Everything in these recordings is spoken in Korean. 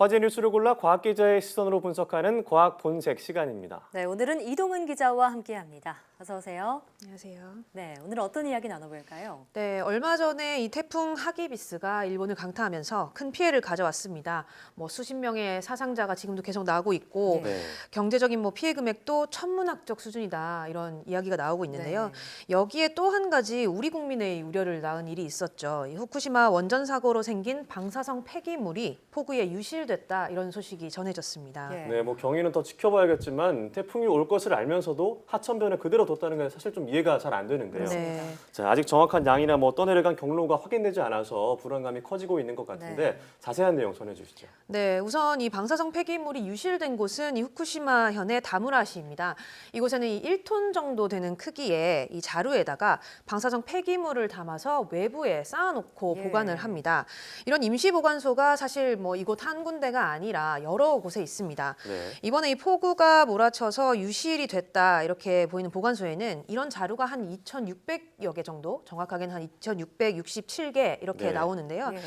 화제 뉴스를 골라 과학 기자의 시선으로 분석하는 과학 본색 시간입니다. 네, 오늘은 이동은 기자와 함께합니다. 어서 오세요. 안녕하세요. 네, 오늘 어떤 이야기 나눠볼까요? 네, 얼마 전에 이 태풍 하기비스가 일본을 강타하면서 큰 피해를 가져왔습니다. 수십 명의 사상자가 지금도 계속 나오고 있고 네. 경제적인 피해 금액도 천문학적 수준이다 이런 이야기가 나오고 있는데요. 네. 여기에 또 한 가지 우리 국민의 우려를 낳은 일이 있었죠. 이 후쿠시마 원전 사고로 생긴 방사성 폐기물이 포구에 유실됐다 이런 소식이 전해졌습니다. 예. 네, 경위는 더 지켜봐야겠지만 태풍이 올 것을 알면서도 하천변에 그대로 뒀다는 게 사실 좀 이해가 잘 안 되는데요. 네. 자, 아직 정확한 양이나 떠내려간 경로가 확인되지 않아서 불안감이 커지고 있는 것 같은데 네. 자세한 내용 전해주시죠. 네, 우선 이 방사성 폐기물이 유실된 곳은 이 후쿠시마현의 다무라시입니다. 이곳에는 이 1톤 정도 되는 크기의 이 자루에다가 방사성 폐기물을 담아서 외부에 쌓아놓고 예. 보관을 합니다. 이런 임시 보관소가 사실 이곳 한 군데가 아니라 여러 곳에 있습니다. 네. 이번에 이 폭우가 몰아쳐서 유실이 됐다 이렇게 보이는 보관소에는 이런 자루가 한 2,600여 개 정도, 정확하게는 한 2,667개 이렇게 네. 나오는데요. 예.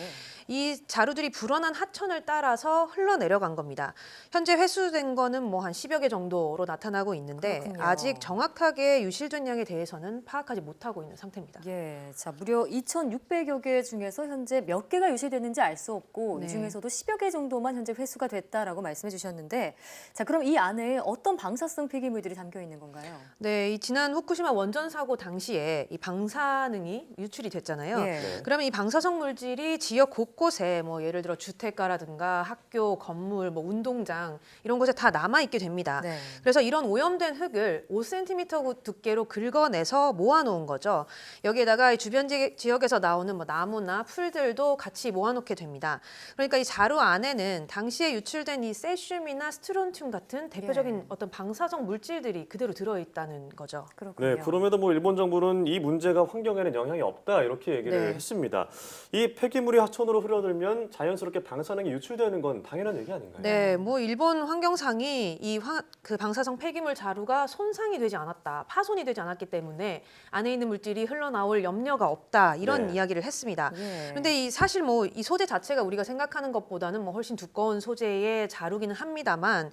이 자루들이 불어난 하천을 따라서 흘러내려간 겁니다. 현재 회수된 거는 한 10여 개 정도로 나타나고 있는데 그렇군요. 아직 정확하게 유실된 양에 대해서는 파악하지 못하고 있는 상태입니다. 예, 자 무려 2,600여 개 중에서 현재 몇 개가 유실됐는지 알 수 없고 네. 이 중에서도 10여 개 정도만 현재 회수가 됐다라고 말씀해 주셨는데, 자 그럼 이 안에 어떤 방사성 폐기물들이 담겨 있는 건가요? 네, 이 지난 후쿠시마 원전 사고 당시에 이 방사능이 유출이 됐잖아요. 예. 네. 그러면 이 방사성 물질이 지역 곳곳에 예를 들어 주택가라든가 학교, 건물, 운동장 이런 곳에 다 남아 있게 됩니다. 네. 그래서 이런 오염된 흙을 5cm 두께로 긁어내서 모아놓은 거죠. 여기에다가 이 주변 지역에서 나오는 나무나 풀들도 같이 모아놓게 됩니다. 그러니까 이 자루 안에는 당시에 유출된 이 세슘이나 스트론튬 같은 대표적인 예. 어떤 방사성 물질들이 그대로 들어있다는 거죠. 그렇군요. 네, 그럼에도 일본 정부는 이 문제가 환경에는 영향이 없다 이렇게 얘기를 네. 했습니다. 이 폐기물이 하천으로 흘러들면 자연스럽게 방사능이 유출되는 건 당연한 얘기 아닌가요? 네, 일본 환경상이 그 방사성 폐기물 자루가 손상이 되지 않았다, 파손이 되지 않았기 때문에 안에 있는 물질이 흘러나올 염려가 없다 이런 네. 이야기를 했습니다. 예. 그런데 사실 이 소재 자체가 우리가 생각하는 것보다는 훨씬 두꺼운 소재의 자루기는 합니다만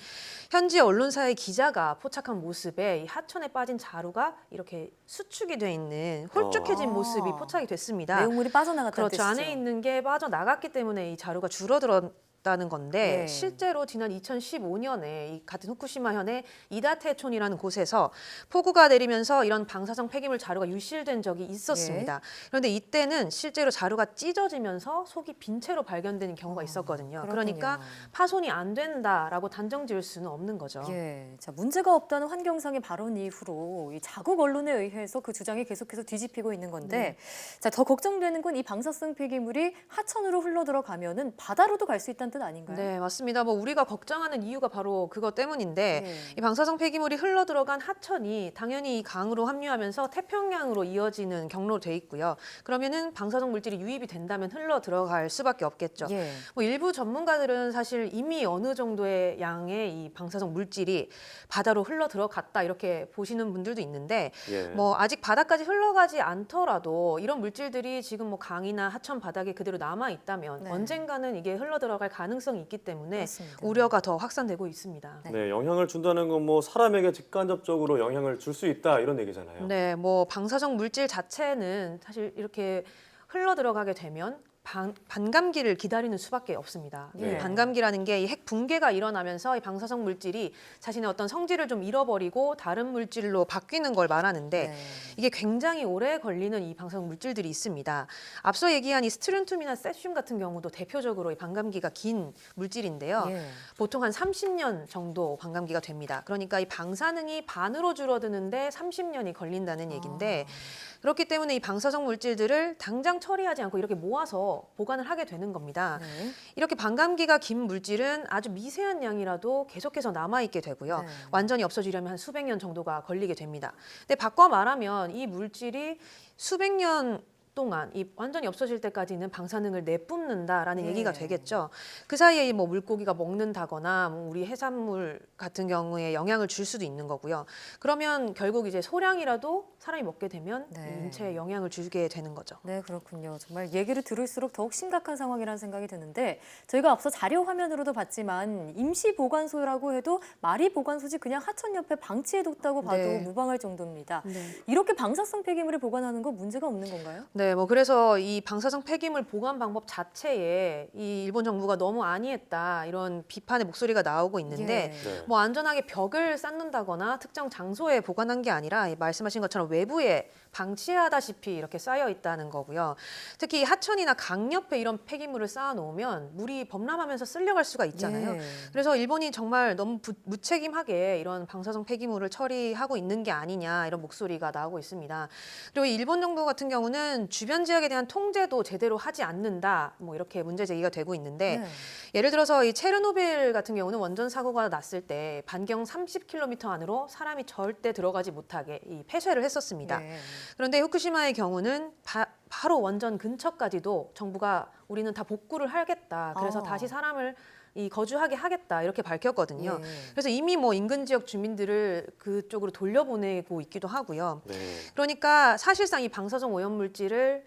현지 언론사의 기자가 포착한 모습에 이 하천에 빠진 자루가 이렇게 수축이 돼 있는 홀쭉해진 아. 모습이 포착이 됐습니다. 내용물이 빠져나갔다는 그렇죠. 뜻이죠. 안에 있는 게 빠져나갔기 때문에 이 자루가 줄어들었다는 건데 네. 실제로 지난 2015년에 이 같은 후쿠시마현의 이다테촌이라는 곳에서 폭우가 내리면서 이런 방사성 폐기물 자루가 유실된 적이 있었습니다. 그런데 이때는 실제로 자루가 찢어지면서 속이 빈 채로 발견되는 경우가 있었거든요. 그러니까 파손이 안 된다라고 단정 지을 수는 없는 거죠. 예, 자 문제가 없다는 환경상의 발언 이후로 이 자국 언론에 의해서 그 주장이 계속해서 뒤집히고 있는 건데, 자 더 걱정되는 건 이 방사성 폐기물이 하천으로 흘러 들어가면은 바다로도 갈 수 있다는 뜻 아닌가요? 네, 맞습니다. 우리가 걱정하는 이유가 바로 그것 때문인데 예. 이 방사성 폐기물이 흘러 들어간 하천이 당연히 이 강으로 합류하면서 태평양으로 이어지는 경로로 돼 있고요. 그러면은 방사성 물질이 유입이 된다면 흘러 들어갈 수밖에 없겠죠. 예. 일부 전문가들은 사실 이미 어느 정도의 양의 이 방사성 물질이 바다로 흘러 들어갔다 이렇게 보시는 분들도 있는데 예. 아직 바다까지 흘러가지 않더라도 이런 물질들이 지금 강이나 하천 바닥에 그대로 남아 있다면 네. 언젠가는 이게 흘러 들어갈 가능성이 있기 때문에 맞습니다. 우려가 더 확산되고 있습니다. 네, 영향을 준다는 건 사람에게 직간접적으로 영향을 줄 수 있다 이런 얘기잖아요. 네, 방사성 물질 자체는 사실 이렇게 흘러 들어가게 되면 반감기를 기다리는 수밖에 없습니다. 예. 이 반감기라는 게 이 핵 붕괴가 일어나면서 이 방사성 물질이 자신의 어떤 성질을 좀 잃어버리고 다른 물질로 바뀌는 걸 말하는데 네. 이게 굉장히 오래 걸리는 이 방사성 물질들이 있습니다. 앞서 얘기한 이 스트론튬이나 세슘 같은 경우도 대표적으로 이 반감기가 긴 물질인데요. 예. 보통 한 30년 정도 반감기가 됩니다. 그러니까 이 방사능이 반으로 줄어드는데 30년이 걸린다는 얘기인데 그렇기 때문에 이 방사성 물질들을 당장 처리하지 않고 이렇게 모아서 보관을 하게 되는 겁니다. 네. 이렇게 반감기가 긴 물질은 아주 미세한 양이라도 계속해서 남아있게 되고요. 네. 완전히 없어지려면 한 수백 년 정도가 걸리게 됩니다. 근데 바꿔 말하면 이 물질이 수백 년 동안 이 완전히 없어질 때까지는 방사능을 내뿜는다라는 네. 얘기가 되겠죠. 그 사이에 뭐 물고기가 먹는다거나 뭐 우리 해산물 같은 경우에 영향을 줄 수도 있는 거고요. 그러면 결국 이제 소량이라도 사람이 먹게 되면 네. 인체에 영향을 주게 되는 거죠. 네, 그렇군요. 정말 얘기를 들을수록 더욱 심각한 상황이라는 생각이 드는데 저희가 앞서 자료 화면으로도 봤지만 임시 보관소라고 해도 말이 보관소지 그냥 하천 옆에 방치해뒀다고 봐도 네. 무방할 정도입니다. 네. 이렇게 방사성 폐기물을 보관하는 거 문제가 없는 건가요? 네, 뭐 그래서 이 방사성 폐기물 보관 방법 자체에 이 일본 정부가 너무 안이했다 이런 비판의 목소리가 나오고 있는데 예. 네. 뭐 안전하게 벽을 쌓는다거나 특정 장소에 보관한 게 아니라 이 말씀하신 것처럼 외부에 방치하다시피 이렇게 쌓여 있다는 거고요. 특히 하천이나 강 옆에 이런 폐기물을 쌓아 놓으면 물이 범람하면서 쓸려갈 수가 있잖아요. 예. 그래서 일본이 정말 너무 무책임하게 이런 방사성 폐기물을 처리하고 있는 게 아니냐 이런 목소리가 나오고 있습니다. 그리고 일본 정부 같은 경우는 주변 지역에 대한 통제도 제대로 하지 않는다 뭐 이렇게 문제 제기가 되고 있는데 네. 예를 들어서 이 체르노빌 같은 경우는 원전 사고가 났을 때 반경 30km 안으로 사람이 절대 들어가지 못하게 이 폐쇄를 했었습니다. 네. 그런데 후쿠시마의 경우는 바로 원전 근처까지도 정부가 우리는 다 복구를 하겠다. 그래서 아. 다시 사람을 거주하게 하겠다 이렇게 밝혔거든요. 예. 그래서 이미 뭐 인근 지역 주민들을 그쪽으로 돌려보내고 있기도 하고요. 네. 그러니까 사실상 이 방사성 오염 물질을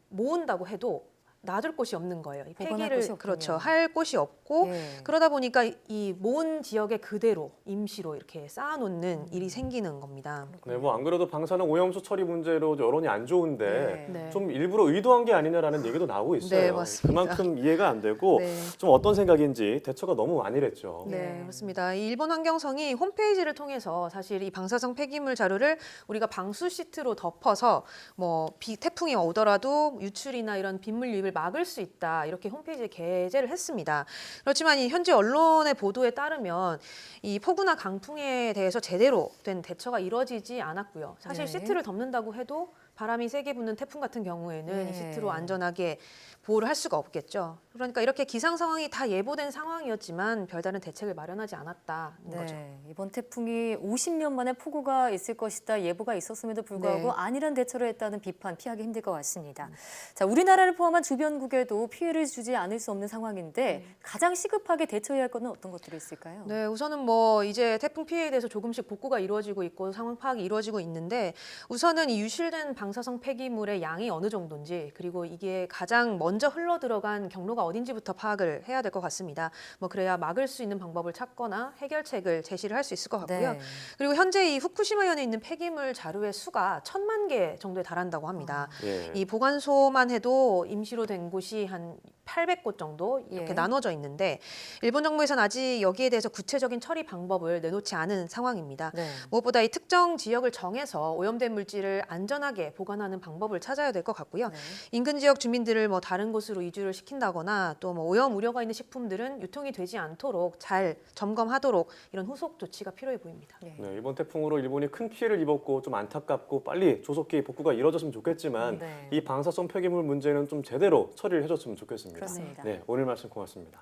모은다고 해도 놔둘 곳이 없는 거예요. 이 보관할 폐기를 곳이 없군요. 그렇죠. 할 곳이 없고 예. 그러다 보니까 이 모은 지역에 그대로 임시로 이렇게 쌓아놓는 일이 생기는 겁니다. 네, 뭐 안 그래도 방사능 오염수 처리 문제로 여론이 안 좋은데 네. 좀 일부러 의도한 게 아니냐라는 얘기도 나오고 있어요. 네, 맞습니다. 그만큼 이해가 안 되고 네. 좀 어떤 생각인지 대처가 너무 안일했죠. 네, 그렇습니다. 이 일본 환경성이 홈페이지를 통해서 사실 이 방사성 폐기물 자료를 우리가 방수 시트로 덮어서 뭐 태풍이 오더라도 유출이나 이런 빗물 유입을 막을 수 있다 이렇게 홈페이지에 게재를 했습니다. 그렇지만 이 현지 언론의 보도에 따르면 이 폭우나 강풍에 대해서 제대로 된 대처가 이루어지지 않았고요. 사실 네. 시트를 덮는다고 해도 바람이 세게 부는 태풍 같은 경우에는 네. 이 시트로 안전하게 보호를 할 수가 없겠죠. 그러니까 이렇게 기상 상황이 다 예보된 상황이었지만 별다른 대책을 마련하지 않았다는 거죠. 네, 이번 태풍이 50년 만에 폭우가 있을 것이다 예보가 있었음에도 불구하고 네. 안일한 대처를 했다는 비판 피하기 힘들 것 같습니다. 자, 우리나라를 포함한 주변국에도 피해를 주지 않을 수 없는 상황인데 가장 시급하게 대처해야 할 것은 어떤 것들이 있을까요? 네, 우선은 뭐 이제 태풍 피해에 대해서 조금씩 복구가 이루어지고 있고 상황 파악이 이루어지고 있는데 우선은 이 유실된 방사성 폐기물의 양이 어느 정도인지 그리고 이게 가장 먼저 흘러 들어간 경로가 어딘지부터 파악을 해야 될 것 같습니다. 뭐 그래야 막을 수 있는 방법을 찾거나 해결책을 제시를 할 수 있을 것 같고요. 네. 그리고 현재 이 후쿠시마현에 있는 폐기물 자료의 수가 1,000만 개 정도에 달한다고 합니다. 예. 이 보관소만 해도 임시로 된 곳이 한 800곳 정도 이렇게 예. 나눠져 있는데 일본 정부에서는 아직 여기에 대해서 구체적인 처리 방법을 내놓지 않은 상황입니다. 네. 무엇보다 이 특정 지역을 정해서 오염된 물질을 안전하게 보관하는 방법을 찾아야 될 것 같고요. 네. 인근 지역 주민들을 뭐 다른 곳으로 이주를 시킨다거나 또 뭐 오염 우려가 있는 식품들은 유통이 되지 않도록 잘 점검하도록 이런 후속 조치가 필요해 보입니다. 예. 네, 이번 태풍으로 일본이 큰 피해를 입었고 좀 안타깝고 빨리 조속히 복구가 이루어졌으면 좋겠지만 네. 이 방사성 폐기물 문제는 좀 제대로 처리를 해줬으면 좋겠습니다. 그렇습니다. 네, 오늘 말씀 고맙습니다.